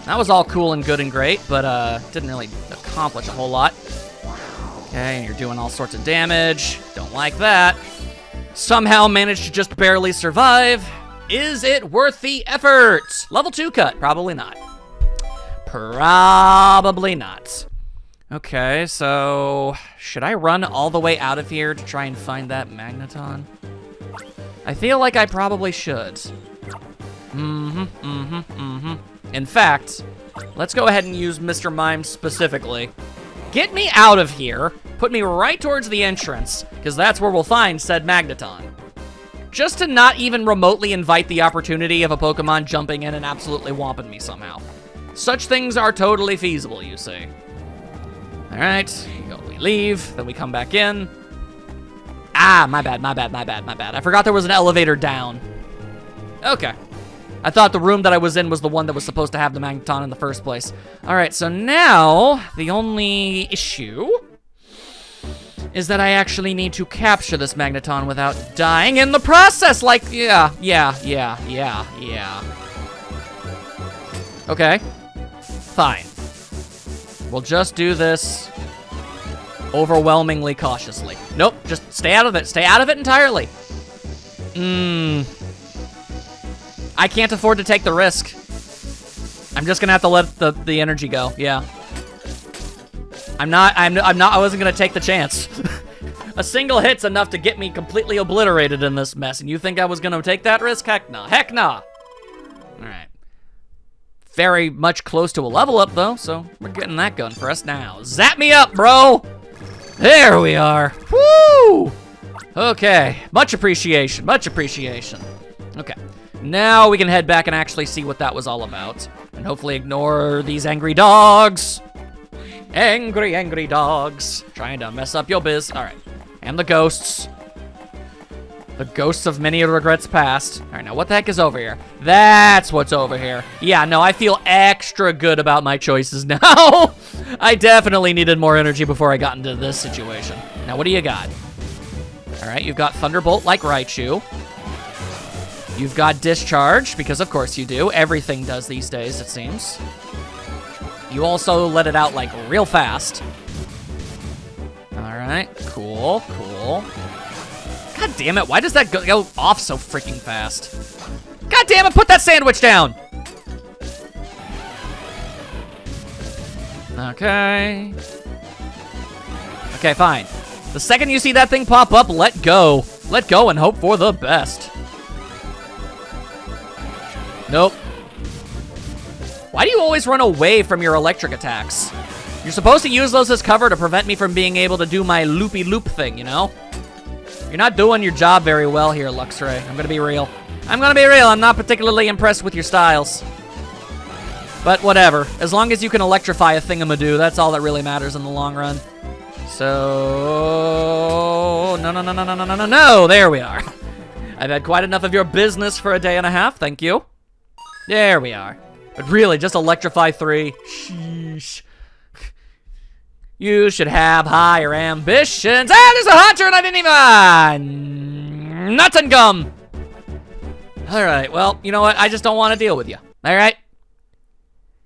that was all cool and good and great, but, didn't really accomplish a whole lot. Okay, and you're doing all sorts of damage. Don't like that. Somehow managed to just barely survive. Is it worth the effort? Level 2 cut, probably not. Probably not. Okay, so should I run all the way out of here to try and find that magneton? I feel like I probably should. In fact, let's go ahead and use Mr. Mime specifically. Get me out of here, put me right towards the entrance, because that's where we'll find said magneton. Just to not even remotely invite the opportunity of a Pokemon jumping in and absolutely whomping me somehow. Such things are totally feasible, you see. All right, we leave, then we come back in. Ah, my bad. I forgot there was an elevator down. Okay. I thought the room that I was in was the one that was supposed to have the magneton in the first place. All right, so now the only issue is that I actually need to capture this magneton without dying in the process. Like, yeah. Okay, fine. We'll just do this overwhelmingly cautiously. Nope, just stay out of it. Stay out of it entirely. I can't afford to take the risk. I'm just gonna have to let the energy go. Yeah. I wasn't gonna take the chance. A single hit's enough to get me completely obliterated in this mess, and you think I was gonna take that risk? Heck nah. Heck nah. All right. Very much close to a level up though, so we're getting that going for us now. Zap me up, bro. There we are. Woo! Okay. Much appreciation. Much appreciation. Okay. Now we can head back and actually see what that was all about. And hopefully ignore these angry dogs. Angry dogs. Trying to mess up your biz. All right. And the ghosts. The ghosts of many regrets past. All right, now what the heck is over here? That's what's over here. Yeah, no, I feel extra good about my choices now. I definitely needed more energy before I got into this situation. Now, what do you got? All right, you've got Thunderbolt like Raichu. You've got Discharge, because of course you do. Everything does these days, it seems. You also let it out, like, real fast. All right, cool. God damn it, why does that go off so freaking fast? God damn it, put that sandwich down! Okay. Okay, fine. The second you see that thing pop up, let go. Let go and hope for the best. Nope. Why do you always run away from your electric attacks? You're supposed to use those as cover to prevent me from being able to do my loopy-loop thing, you know? You're not doing your job very well here, Luxray. I'm gonna be real. I'm not particularly impressed with your styles. But whatever. As long as you can electrify a thingamadoo, that's all that really matters in the long run. So... No! There we are. I've had quite enough of your business for a day and a half, thank you. There we are. But really, just electrify 3. Sheesh. You should have higher ambitions. Ah, there's a hunter and I didn't even... nuts and gum. All right, well, you know what? I just don't want to deal with you. All right?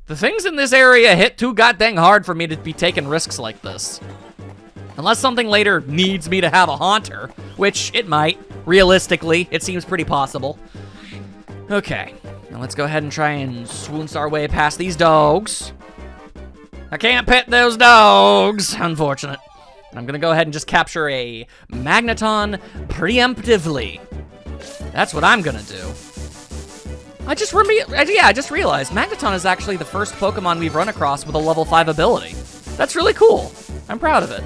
The things in this area hit too goddamn hard for me to be taking risks like this. Unless something later needs me to have a haunter, which it might. Realistically, it seems pretty possible. Okay, now let's go ahead and try and swoonce our way past these dogs. I can't pet those dogs, unfortunate. I'm gonna go ahead and just capture a magneton preemptively. That's what I'm gonna do. I just realized Magneton is actually the first Pokemon we've run across with a level 5 ability. That's really cool. I'm proud of it.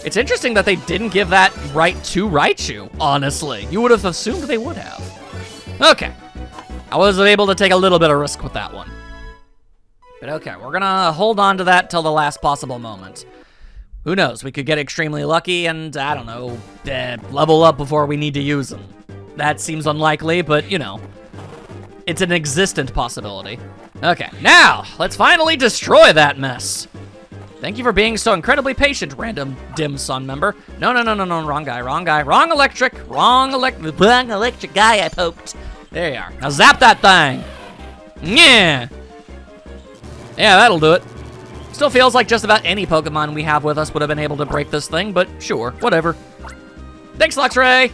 It's interesting that they didn't give that right to Raichu, honestly. You would have assumed they would have. Okay. I was able to take a little bit of risk with that one. But okay, we're gonna hold on to that till the last possible moment. Who knows? We could get extremely lucky and, I don't know, level up before we need to use them. That seems unlikely, but, you know, it's an existent possibility. Okay, now, let's finally destroy that mess. Thank you for being so incredibly patient, random dim sun member. No, wrong guy, wrong electric guy I poked. There you are. Now zap that thing. Yeah. Yeah, that'll do it. Still feels like just about any Pokemon we have with us would have been able to break this thing, but sure, whatever. Thanks, Luxray.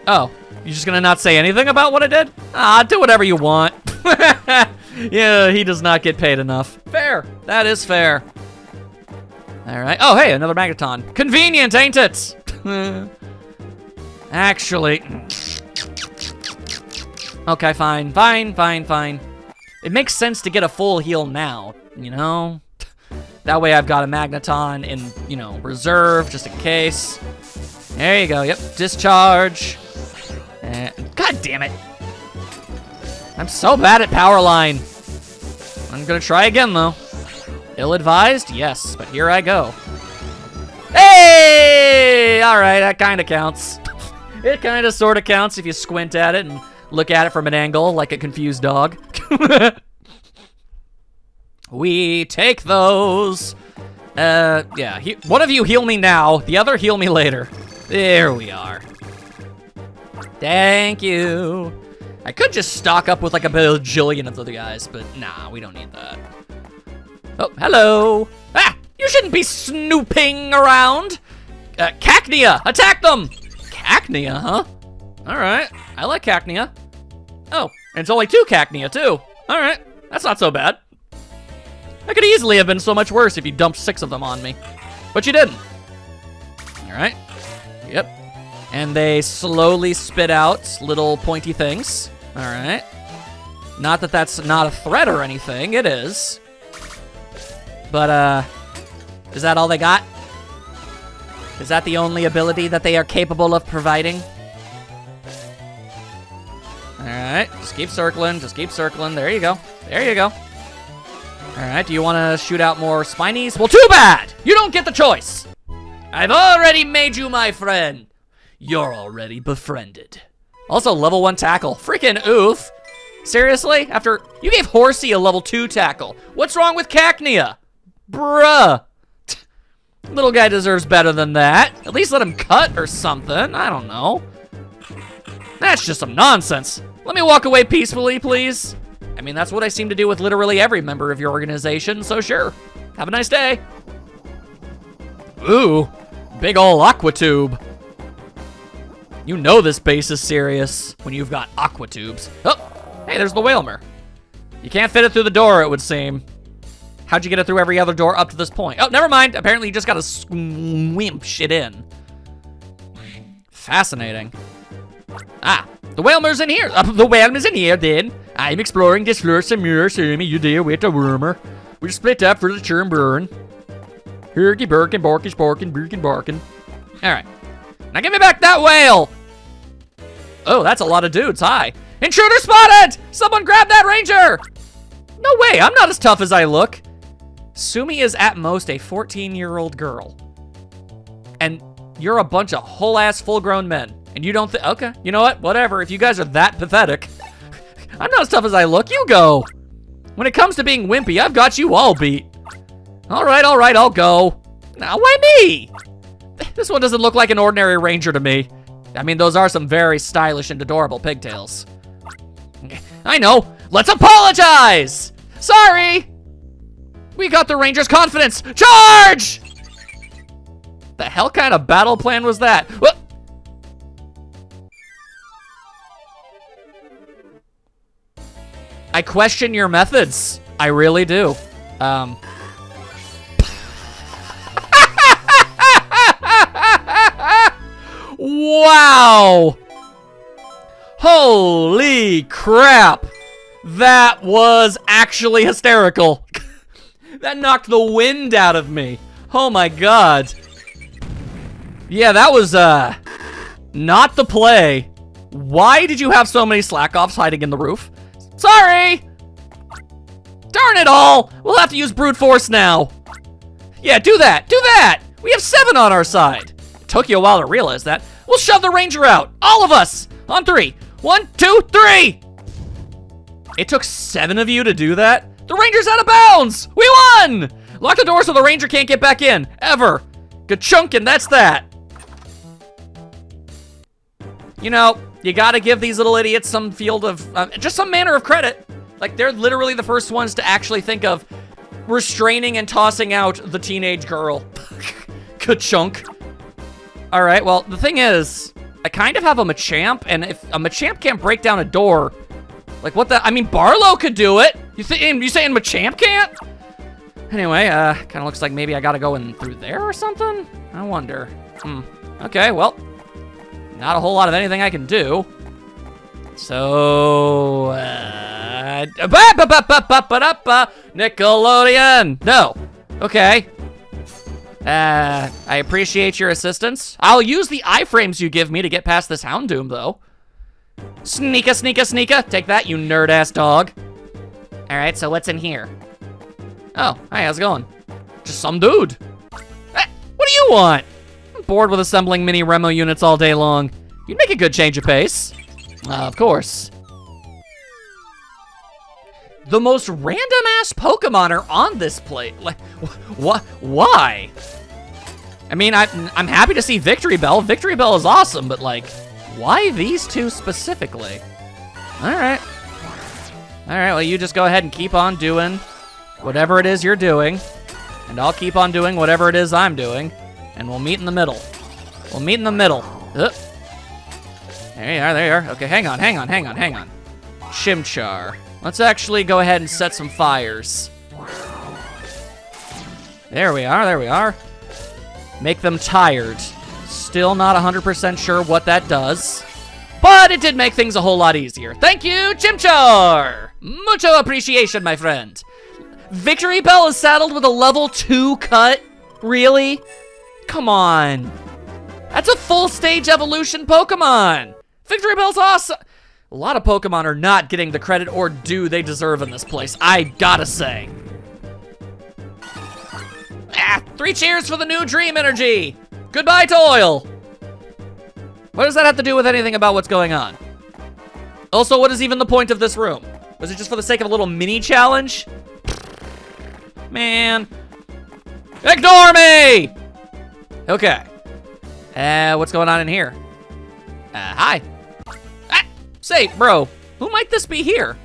Oh, you just gonna not say anything about what I did? Ah, do whatever you want. Yeah, he does not get paid enough. Fair, that is fair. All right, oh hey, another Magneton. Convenient, ain't it? Actually, okay, fine. It makes sense to get a full heal now, you know? That way I've got a Magneton in, you know, reserve, just in case. There you go, yep, discharge. God damn it. I'm so bad at Power Line. I'm gonna try again, though. Ill-advised? Yes, but here I go. Hey! All right, that kind of counts. It kind of sort of counts if you squint at it and look at it from an angle like a confused dog. We take those. Yeah, one of you heal me now, the other heal me later. There we are. Thank you. I could just stock up with like a bajillion of the guys, but nah, we don't need that. Oh, hello. Ah, you shouldn't be snooping around. Cacnea, attack them. Cacnea, huh? All right, I like Cacnea. Oh, and it's only 2 Cacnea too. All right, that's not so bad. That could easily have been so much worse if you dumped 6 of them on me, but you didn't. All right, yep. And they slowly spit out little pointy things. All right. Not that that's not a threat or anything, it is. But, is that all they got? Is that the only ability that they are capable of providing? All right, just keep circling, There you go, All right, do you want to shoot out more Spinies? Well, too bad! You don't get the choice! I've already made you my friend. You're already befriended. Also, level 1 tackle. Freaking oof. Seriously? After you gave Horsey a level 2 tackle. What's wrong with Cacnea? Bruh. Little guy deserves better than that. At least let him cut or something. I don't know. That's just some nonsense. Let me walk away peacefully, please. I mean, that's what I seem to do with literally every member of your organization, so sure. Have a nice day. Ooh, big ol' aqua tube. You know this base is serious when you've got aqua tubes. Oh, hey, there's the Whalmer. You can't fit it through the door, it would seem. How'd you get it through every other door up to this point? Oh, never mind. Apparently you just gotta swimp shit in. Fascinating. Ah, the Whalmer's in here. The Whalmer's in here, then. I'm exploring this floor some more, so you deal with the wormer. We'll split up for the churn burn. Herky burkin, barkish barkin, burkin barkin. Alright. Now give me back that whale! Oh, that's a lot of dudes. Hi. Intruder spotted! Someone grab that ranger! No way, I'm not as tough as I look. Sumi is at most a 14-year-old girl. And you're a bunch of whole-ass full-grown men. And you don't think, okay, you know what? Whatever, if you guys are that pathetic. I'm not as tough as I look, you go. When it comes to being wimpy, I've got you all beat. All right, I'll go. Now, why me? This one doesn't look like an ordinary ranger to me. I mean, those are some very stylish and adorable pigtails. I know, let's apologize! Sorry! We got the ranger's confidence. Charge! The hell kind of battle plan was that? What? I question your methods. I really do. Wow! Holy crap! That was actually hysterical. That knocked the wind out of me. Oh my god. Yeah, that was, not the play. Why did you have so many slack-offs hiding in the roof? Sorry! Darn it all! We'll have to use brute force now. Yeah, do that. Do that. We have 7 on our side. It took you a while to realize that. We'll shove the ranger out. All of us. On 3. 1, 2, 3. It took 7 of you to do that? The ranger's out of bounds. We won. Lock the door so the ranger can't get back in. Ever. Good chunkin', that's that. You know, you gotta give these little idiots some field of, just some manner of credit. Like, they're literally the first ones to actually think of restraining and tossing out the teenage girl. Good chunk. All right, well, the thing is, I kind of have a Machamp, and if a Machamp can't break down a door, like what the, I mean, Barlow could do it. You saying Machamp can't? Anyway, kind of looks like maybe I gotta go in through there or something? I wonder. Okay, well, not a whole lot of anything I can do. So, Nickelodeon. No. Okay. I appreciate your assistance. I'll use the iframes you give me to get past this Houndoom, though. Sneaka, sneaka, sneaka. Take that, you nerd-ass dog. All right, so what's in here? Oh, hi, how's it going? Just some dude. What do you want? I'm bored with assembling mini Remo units all day long. You'd make a good change of pace. Of course. The most random-ass Pokemon are on this plate. Like, what? Why? I mean, I'm happy to see Victory Bell. Victory Bell is awesome, but like, why these 2 specifically? All right. All right, well, you just go ahead and keep on doing whatever it is you're doing, and I'll keep on doing whatever it is I'm doing, and we'll meet in the middle. We'll meet in the middle. There you are, there you are. Okay, hang on. Chimchar. Let's actually go ahead and set some fires. There we are. Make them tired. Still not 100% sure what that does, but it did make things a whole lot easier. Thank you, Chimchar! Mucho appreciation, my friend. Victory Bell is saddled with a level 2 cut? Really? Come on. That's a full stage evolution Pokemon. Victory Bell's awesome. A lot of Pokemon are not getting the credit or due they deserve in this place, I gotta say. 3 cheers for the new Dream Energy. Goodbye, Toil. What does that have to do with anything about what's going on? Also, what is even the point of this room? Was it just for the sake of a little mini challenge? Man. Ignore me! Okay. What's going on in here? Hi. Say, bro, who might this be here?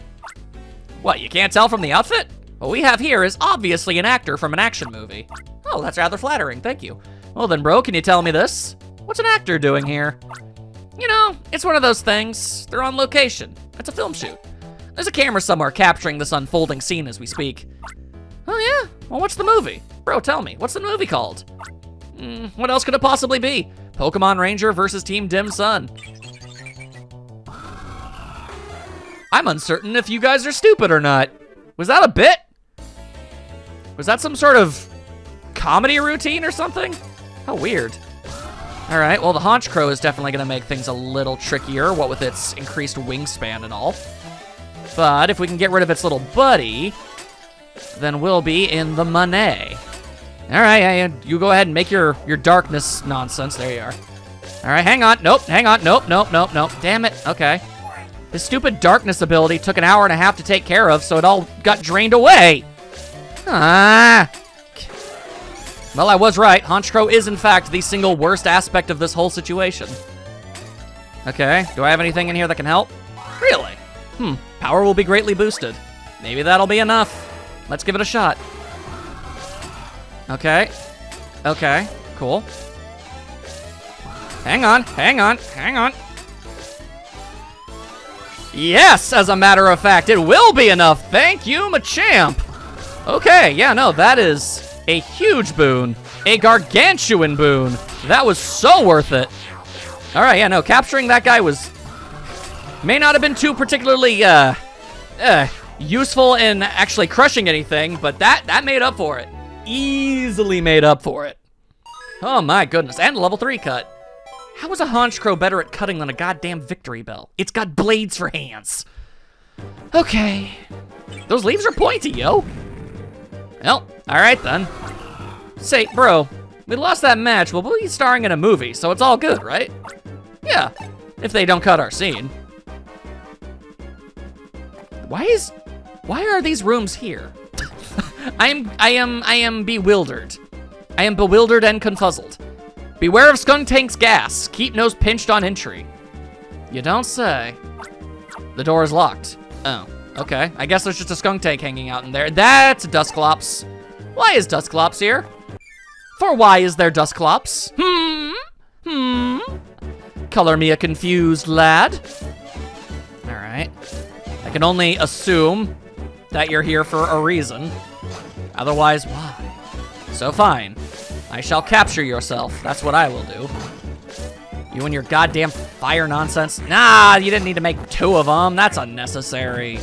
What, you can't tell from the outfit? What we have here is obviously an actor from an action movie. Oh, that's rather flattering, thank you. Well then, bro, can you tell me this? What's an actor doing here? You know, it's one of those things. They're on location. It's a film shoot. There's a camera somewhere capturing this unfolding scene as we speak. Oh yeah? Well, what's the movie? Bro, tell me, what's the movie called? What else could it possibly be? Pokemon Ranger versus Team Dim Sun. I'm uncertain if you guys are stupid or not. Was that a bit? Was that some sort of comedy routine or something? How weird. All right, well, the Haunch Crow is definitely gonna make things a little trickier, what with its increased wingspan and all. But if we can get rid of its little buddy, then we'll be in the money. All right, you go ahead and make your darkness nonsense. There you are. All right, hang on. Nope, hang on. Nope. Damn it. Okay. His stupid darkness ability took an hour and a half to take care of, so it all got drained away. Ah. Well, I was right. Haunch Crow is, in fact, the single worst aspect of this whole situation. Okay, do I have anything in here that can help? Really? Power will be greatly boosted. Maybe that'll be enough. Let's give it a shot. Okay, cool. Hang on. Yes, as a matter of fact, it will be enough. Thank you, Machamp. Okay, yeah, no, that is a huge boon. A gargantuan boon. That was so worth it. All right, yeah, no, capturing that guy may not have been too particularly useful in actually crushing anything, but that made up for it. Easily made up for it. Oh my goodness, and a level 3 cut. How is a Haunch Crow better at cutting than a goddamn Victory Bell? It's got blades for hands. Okay. Those leaves are pointy, yo. Well, all right then. Say, bro, we lost that match, but we'll be starring in a movie, so it's all good, right? Yeah, if they don't cut our scene. Why are these rooms here? I am bewildered. I am bewildered and confuzzled. Beware of skunk tank's gas. Keep nose pinched on entry. You don't say. The door is locked. Oh, okay. I guess there's just a skunk tank hanging out in there. That's a Dusclops. Why is Dusclops here? For why is there Dusclops? Color me a confused lad. All right. I can only assume that you're here for a reason. Otherwise, why? So fine. I shall capture yourself. That's what I will do. You and your goddamn fire nonsense. Nah, you didn't need to make 2 of them. That's unnecessary.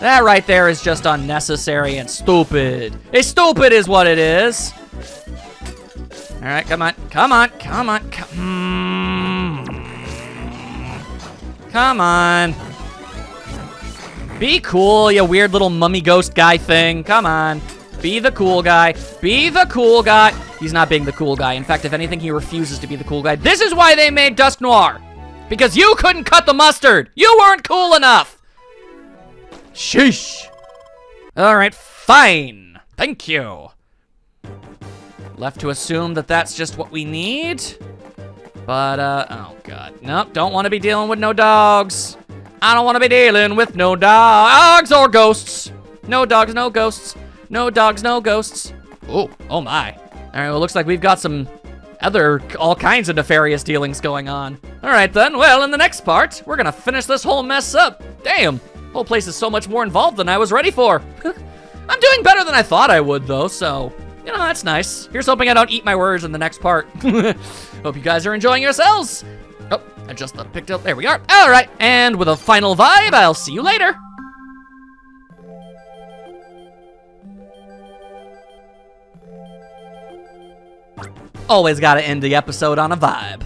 That right there is just unnecessary and stupid. It's stupid is what it is. All right, come on. Come on. Come on. Come on. Be cool, you weird little mummy ghost guy thing. Come on. Be the cool guy. Be the cool guy. He's not being the cool guy. In fact, if anything, he refuses to be the cool guy. This is why they made Dusk Noir. Because you couldn't cut the mustard. You weren't cool enough. Sheesh. All right, fine. Thank you. Left to assume that that's just what we need. But, oh God. Nope, don't want to be dealing with no dogs. I don't want to be dealing with no dogs or ghosts. No dogs, no ghosts. No dogs, no ghosts. Oh my. All right, well, looks like we've got some all kinds of nefarious dealings going on. All right then, well, in the next part, we're gonna finish this whole mess up. Damn, whole place is so much more involved than I was ready for. I'm doing better than I thought I would though, so, you know, that's nice. Here's hoping I don't eat my words in the next part. Hope you guys are enjoying yourselves. Oh, I just picked up, there we are. All right, and with a final vibe, I'll see you later. Always gotta end the episode on a vibe.